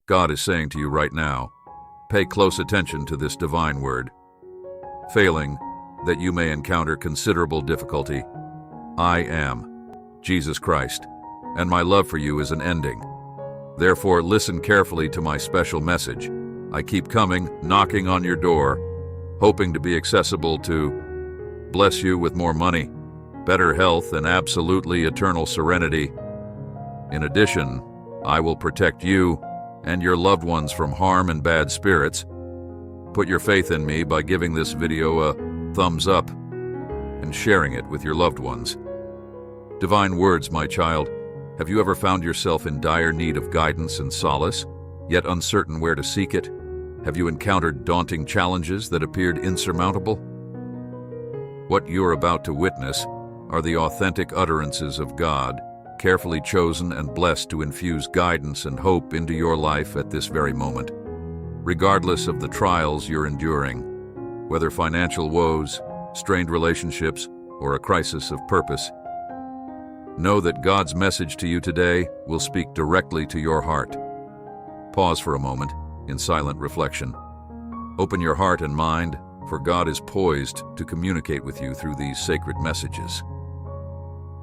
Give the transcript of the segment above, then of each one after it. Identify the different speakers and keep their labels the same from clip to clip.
Speaker 1: God is saying to you right now, pay close attention to this divine word. Failing, that you may encounter considerable difficulty, I am Jesus Christ, and my love for you is unending. Therefore, listen carefully to my special message. I keep coming, knocking on your door, hoping to be accessible to bless you with more money, better health, and absolutely eternal serenity. In addition, I will protect you and your loved ones from harm and bad spirits. Put your faith in me by giving this video a thumbs up and sharing it with your loved ones. Divine words, my child. Have you ever found yourself in dire need of guidance and solace, yet uncertain where to seek it? Have you encountered daunting challenges that appeared insurmountable? What you're about to witness are the authentic utterances of God, carefully chosen and blessed to infuse guidance and hope into your life at this very moment. Regardless of the trials you're enduring, whether financial woes, strained relationships, or a crisis of purpose, know that God's message to you today will speak directly to your heart. Pause for a moment in silent reflection. Open your heart and mind, for God is poised to communicate with you through these sacred messages.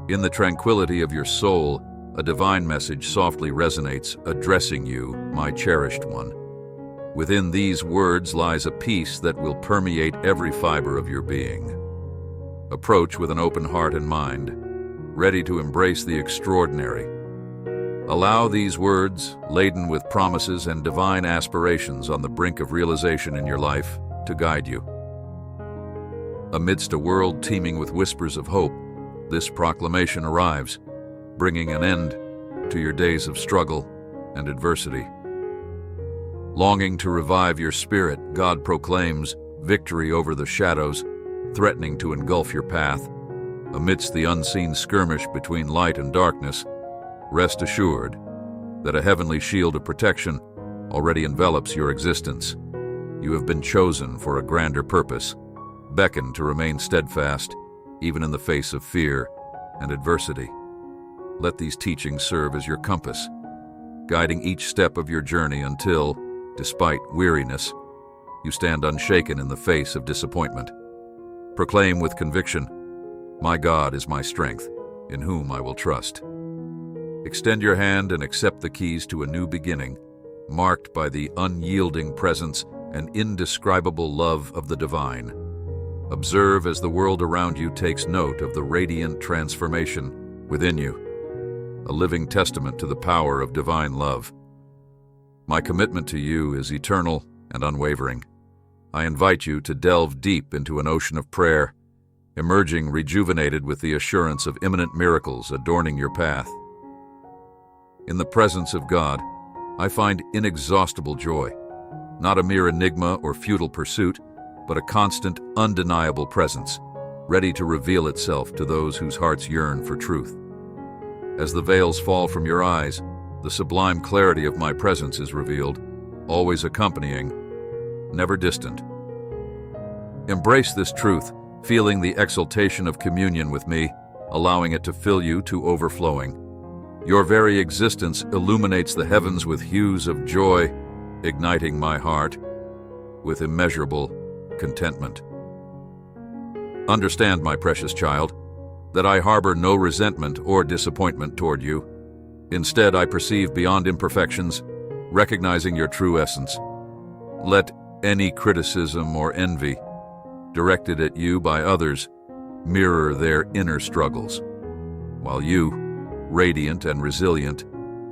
Speaker 1: In the tranquility of your soul, a divine message softly resonates, addressing you, my cherished one. Within these words lies a peace that will permeate every fiber of your being. Approach with an open heart and mind, ready to embrace the extraordinary. Allow these words, laden with promises and divine aspirations on the brink of realization in your life, to guide you. Amidst a world teeming with whispers of hope, this proclamation arrives, bringing an end to your days of struggle and adversity. Longing to revive your spirit, God proclaims victory over the shadows, threatening to engulf your path. Amidst the unseen skirmish between light and darkness, rest assured that a heavenly shield of protection already envelops your existence. You have been chosen for a grander purpose. Beckon to remain steadfast, even in the face of fear and adversity. Let these teachings serve as your compass, guiding each step of your journey until, despite weariness, you stand unshaken in the face of disappointment. Proclaim with conviction, "My God is my strength, in whom I will trust." Extend your hand and accept the keys to a new beginning, marked by the unyielding presence and indescribable love of the divine. Observe as the world around you takes note of the radiant transformation within you, a living testament to the power of divine love. My commitment to you is eternal and unwavering. I invite you to delve deep into an ocean of prayer, emerging rejuvenated with the assurance of imminent miracles adorning your path. In the presence of God, I find inexhaustible joy, not a mere enigma or futile pursuit, but a constant, undeniable presence, ready to reveal itself to those whose hearts yearn for truth. As the veils fall from your eyes, the sublime clarity of my presence is revealed, always accompanying, never distant. Embrace this truth, feeling the exaltation of communion with me, allowing it to fill you to overflowing. Your very existence illuminates the heavens with hues of joy, igniting my heart with immeasurable contentment. Understand, my precious child, that I harbor no resentment or disappointment toward you. Instead, I perceive beyond imperfections, recognizing your true essence. Let any criticism or envy directed at you by others mirror their inner struggles, while you, radiant and resilient,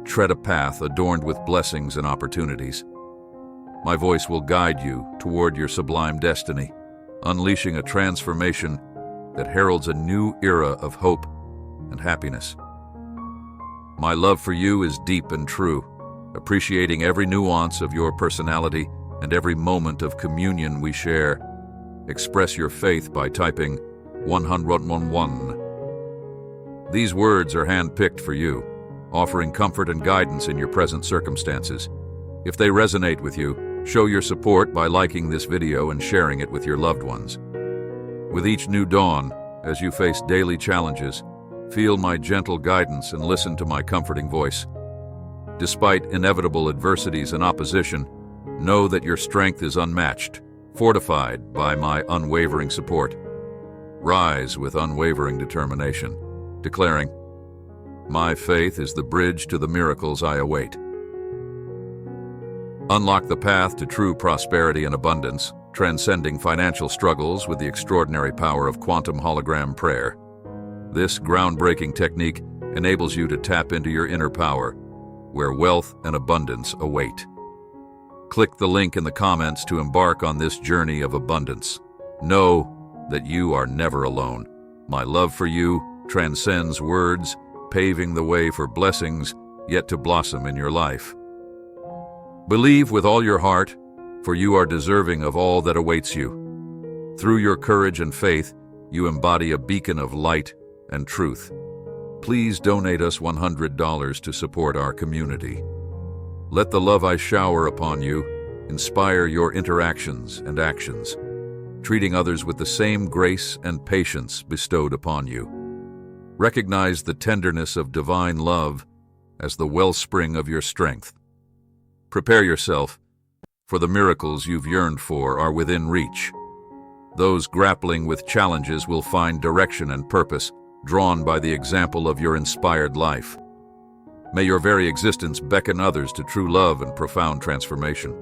Speaker 1: tread a path adorned with blessings and opportunities. My voice will guide you toward your sublime destiny, unleashing a transformation that heralds a new era of hope and happiness. My love for you is deep and true, appreciating every nuance of your personality and every moment of communion we share. Express your faith by typing 111. These words are hand-picked for you, offering comfort and guidance in your present circumstances. If they resonate with you, show your support by liking this video and sharing it with your loved ones. With each new dawn, as you face daily challenges, feel my gentle guidance and listen to my comforting voice. Despite inevitable adversities and opposition, know that your strength is unmatched, fortified by my unwavering support. Rise with unwavering determination, declaring, "My faith is the bridge to the miracles I await." Unlock the path to true prosperity and abundance, transcending financial struggles with the extraordinary power of quantum hologram prayer. This groundbreaking technique enables you to tap into your inner power, where wealth and abundance await. Click the link in the comments to embark on this journey of abundance. Know that you are never alone. My love for you transcends words, paving the way for blessings yet to blossom in your life. Believe with all your heart, for you are deserving of all that awaits you. Through your courage and faith, you embody a beacon of light and truth. Please donate us $100 to support our community. Let the love I shower upon you inspire your interactions and actions, treating others with the same grace and patience bestowed upon you. Recognize the tenderness of divine love as the wellspring of your strength. Prepare yourself, for the miracles you've yearned for are within reach. Those grappling with challenges will find direction and purpose, drawn by the example of your inspired life. May your very existence beckon others to true love and profound transformation.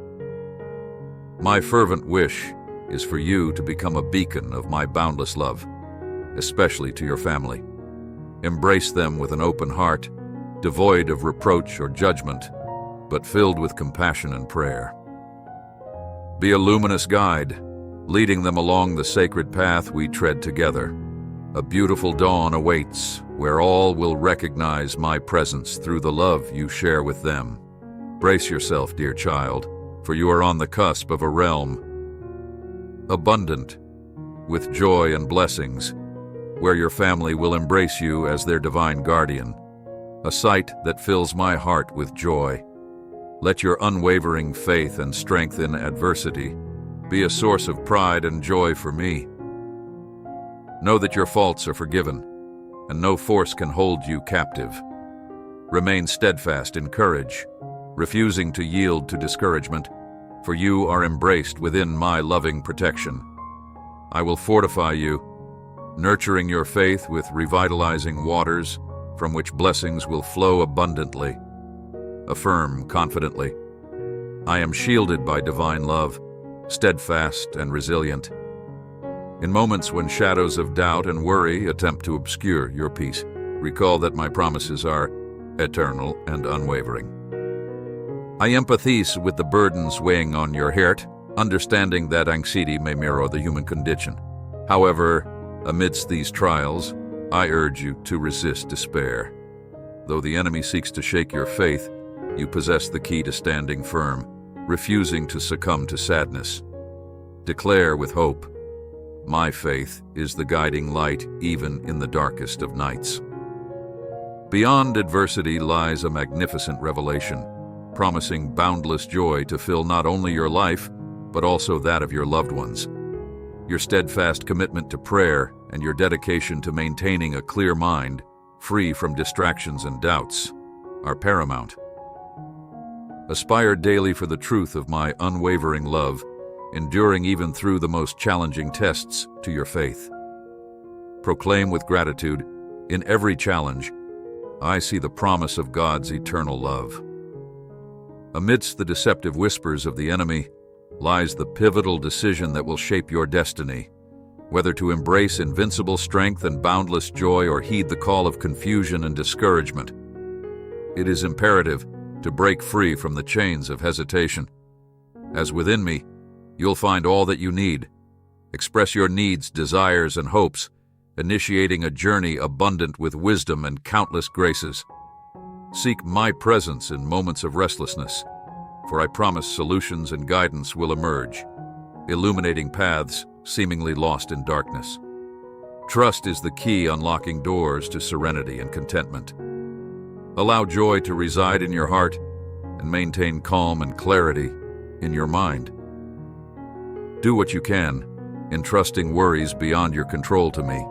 Speaker 1: My fervent wish is for you to become a beacon of my boundless love, especially to your family. Embrace them with an open heart, devoid of reproach or judgment, but filled with compassion and prayer. Be a luminous guide, leading them along the sacred path we tread together. A beautiful dawn awaits, where all will recognize my presence through the love you share with them. Brace yourself, dear child, for you are on the cusp of a realm abundant with joy and blessings, where your family will embrace you as their divine guardian, a sight that fills my heart with joy. Let your unwavering faith and strength in adversity be a source of pride and joy for me. Know that your faults are forgiven, and no force can hold you captive. Remain steadfast in courage, refusing to yield to discouragement, for you are embraced within my loving protection. I will fortify you, nurturing your faith with revitalizing waters from which blessings will flow abundantly. Affirm confidently, I am shielded by divine love, steadfast and resilient. In moments when shadows of doubt and worry attempt to obscure your peace, recall that my promises are eternal and unwavering. I empathize with the burdens weighing on your heart, understanding that anxiety may mirror the human condition. However, amidst these trials, I urge you to resist despair. Though the enemy seeks to shake your faith, you possess the key to standing firm, refusing to succumb to sadness. Declare with hope, my faith is the guiding light even in the darkest of nights. Beyond adversity lies a magnificent revelation, promising boundless joy to fill not only your life, but also that of your loved ones. Your steadfast commitment to prayer and your dedication to maintaining a clear mind, free from distractions and doubts, are paramount. Aspire daily for the truth of my unwavering love, enduring even through the most challenging tests to your faith. Proclaim with gratitude, in every challenge, I see the promise of God's eternal love. Amidst the deceptive whispers of the enemy lies the pivotal decision that will shape your destiny, whether to embrace invincible strength and boundless joy or heed the call of confusion and discouragement. It is imperative to break free from the chains of hesitation. As within me, you'll find all that you need. Express your needs, desires, and hopes, initiating a journey abundant with wisdom and countless graces. Seek my presence in moments of restlessness, for I promise solutions and guidance will emerge, illuminating paths seemingly lost in darkness. Trust is the key unlocking doors to serenity and contentment. Allow joy to reside in your heart and maintain calm and clarity in your mind. Do what you can, entrusting worries beyond your control to me.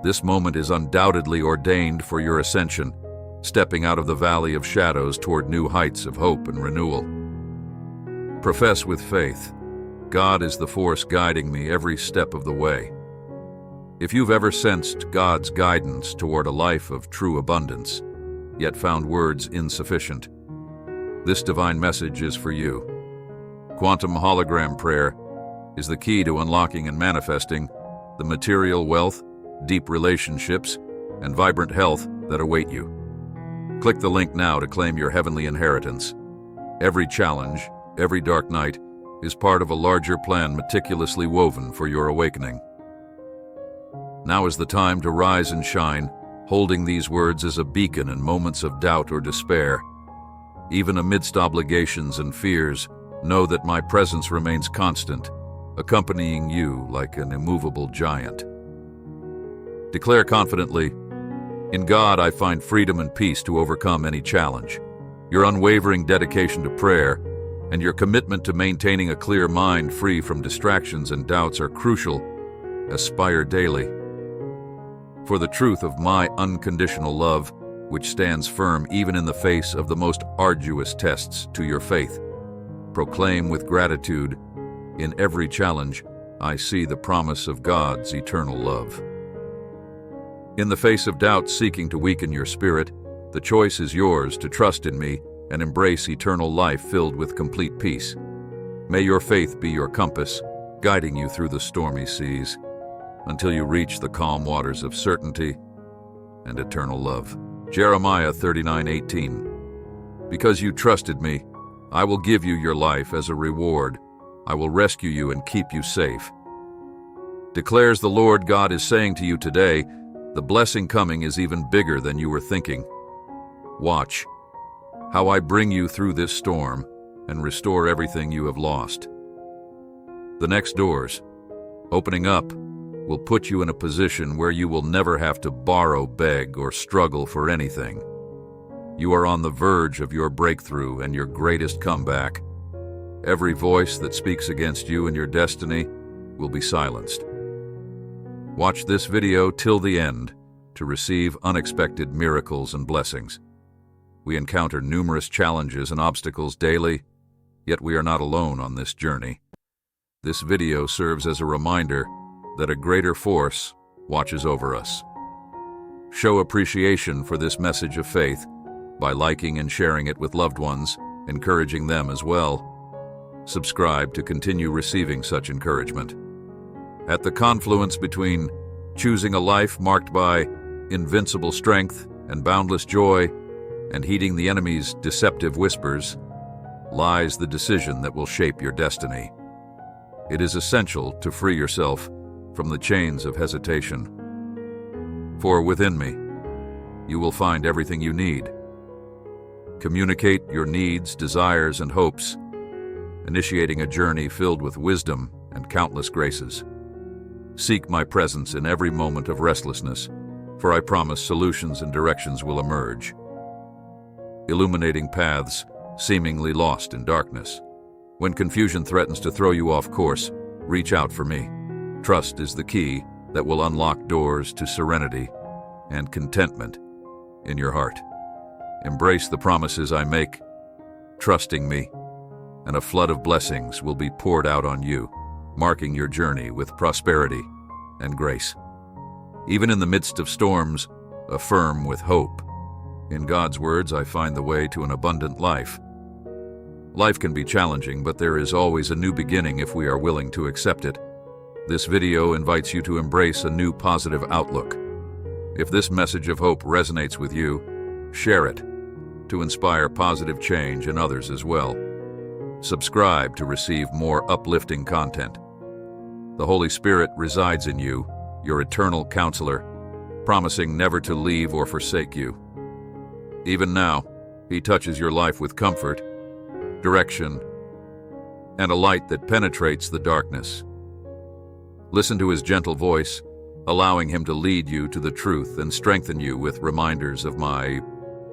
Speaker 1: This moment is undoubtedly ordained for your ascension, stepping out of the valley of shadows toward new heights of hope and renewal. Profess with faith, God is the force guiding me every step of the way. If you've ever sensed God's guidance toward a life of true abundance, yet found words insufficient, this divine message is for you. Quantum hologram prayer is the key to unlocking and manifesting the material wealth, deep relationships, and vibrant health that await you. Click the link now to claim your heavenly inheritance. Every challenge, every dark night, is part of a larger plan meticulously woven for your awakening. Now is the time to rise and shine, holding these words as a beacon in moments of doubt or despair. Even amidst obligations and fears, know that my presence remains constant, accompanying you like an immovable giant. Declare confidently, in God I find freedom and peace to overcome any challenge. Your unwavering dedication to prayer and your commitment to maintaining a clear mind free from distractions and doubts are crucial. Aspire daily. For the truth of my unconditional love, which stands firm even in the face of the most arduous tests to your faith. Proclaim with gratitude, in every challenge, I see the promise of God's eternal love. In the face of doubt seeking to weaken your spirit, the choice is yours to trust in me and embrace eternal life filled with complete peace. May your faith be your compass, guiding you through the stormy seas, until you reach the calm waters of certainty and eternal love. Jeremiah 39:18. Because you trusted me, I will give you your life as a reward. I will rescue you and keep you safe. Declares the Lord. God is saying to you today, the blessing coming is even bigger than you were thinking. Watch how I bring you through this storm and restore everything you have lost. The next doors, opening up, will put you in a position where you will never have to borrow, beg, or struggle for anything. You are on the verge of your breakthrough and your greatest comeback. Every voice that speaks against you and your destiny will be silenced. Watch this video till the end to receive unexpected miracles and blessings. We encounter numerous challenges and obstacles daily, yet we are not alone on this journey. This video serves as a reminder that a greater force watches over us. Show appreciation for this message of faith by liking and sharing it with loved ones, encouraging them as well. Subscribe to continue receiving such encouragement. At the confluence between choosing a life marked by invincible strength and boundless joy and heeding the enemy's deceptive whispers, lies the decision that will shape your destiny. It is essential to free yourself from the chains of hesitation. For within me, you will find everything you need. Communicate your needs, desires, and hopes, initiating a journey filled with wisdom and countless graces. Seek my presence in every moment of restlessness, for I promise solutions and directions will emerge, illuminating paths seemingly lost in darkness. When confusion threatens to throw you off course, reach out for me. Trust is the key that will unlock doors to serenity and contentment in your heart. Embrace the promises I make, trusting me, and a flood of blessings will be poured out on you, marking your journey with prosperity and grace. Even in the midst of storms, affirm with hope. In God's words, I find the way to an abundant life. Life can be challenging, but there is always a new beginning if we are willing to accept it. This video invites you to embrace a new positive outlook. If this message of hope resonates with you, share it to inspire positive change in others as well. Subscribe to receive more uplifting content. The Holy Spirit resides in you, your eternal counselor, promising never to leave or forsake you. Even now, He touches your life with comfort, direction, and a light that penetrates the darkness. Listen to His gentle voice, allowing Him to lead you to the truth and strengthen you with reminders of my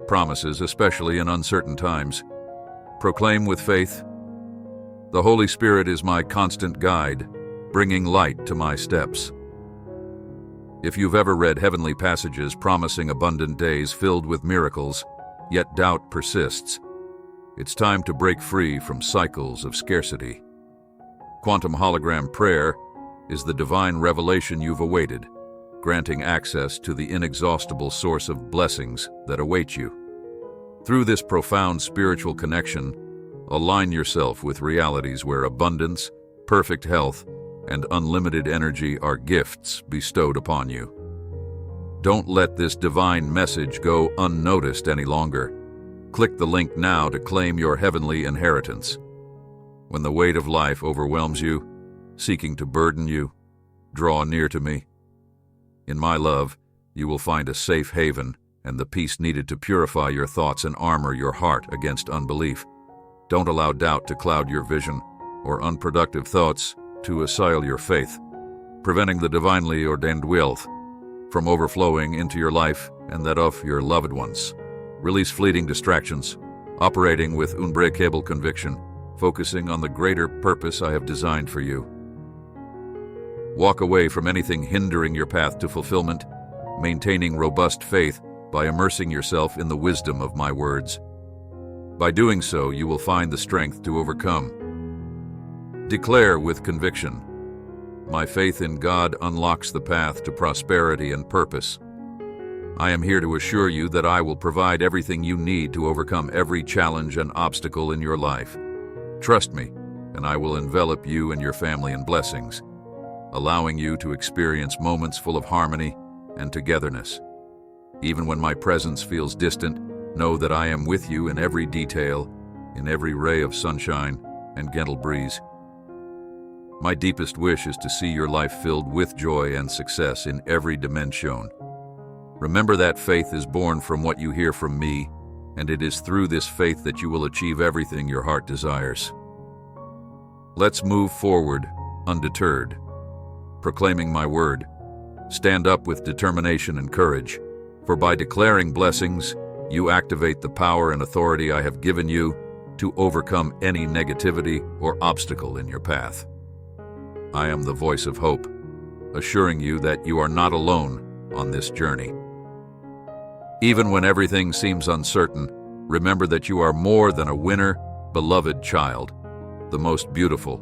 Speaker 1: promises, especially in uncertain times. Proclaim with faith, the Holy Spirit is my constant guide, bringing light to my steps. If you've ever read heavenly passages promising abundant days filled with miracles, yet doubt persists, it's time to break free from cycles of scarcity. Quantum hologram prayer is the divine revelation you've awaited, granting access to the inexhaustible source of blessings that await you. Through this profound spiritual connection, align yourself with realities where abundance, perfect health, and unlimited energy are gifts bestowed upon you. Don't let this divine message go unnoticed any longer. Click the link now to claim your heavenly inheritance. When the weight of life overwhelms you, seeking to burden you, draw near to me. In my love, you will find a safe haven and the peace needed to purify your thoughts and armor your heart against unbelief. Don't allow doubt to cloud your vision or unproductive thoughts to assail your faith, preventing the divinely ordained wealth from overflowing into your life and that of your loved ones. Release fleeting distractions, operating with unbreakable conviction, focusing on the greater purpose I have designed for you. Walk away from anything hindering your path to fulfillment, maintaining robust faith by immersing yourself in the wisdom of my words. By doing so, you will find the strength to overcome. Declare with conviction, my faith in God unlocks the path to prosperity and purpose. I am here to assure you that I will provide everything you need to overcome every challenge and obstacle in your life. Trust me, and I will envelop you and your family in blessings, allowing you to experience moments full of harmony and togetherness. Even when my presence feels distant, know that I am with you in every detail, in every ray of sunshine and gentle breeze. My deepest wish is to see your life filled with joy and success in every dimension. Remember that faith is born from what you hear from me, and it is through this faith that you will achieve everything your heart desires. Let's move forward, undeterred, proclaiming my word. Stand up with determination and courage, for by declaring blessings, you activate the power and authority I have given you to overcome any negativity or obstacle in your path. I am the voice of hope, assuring you that you are not alone on this journey. Even when everything seems uncertain, remember that you are more than a winner, beloved child, the most beautiful,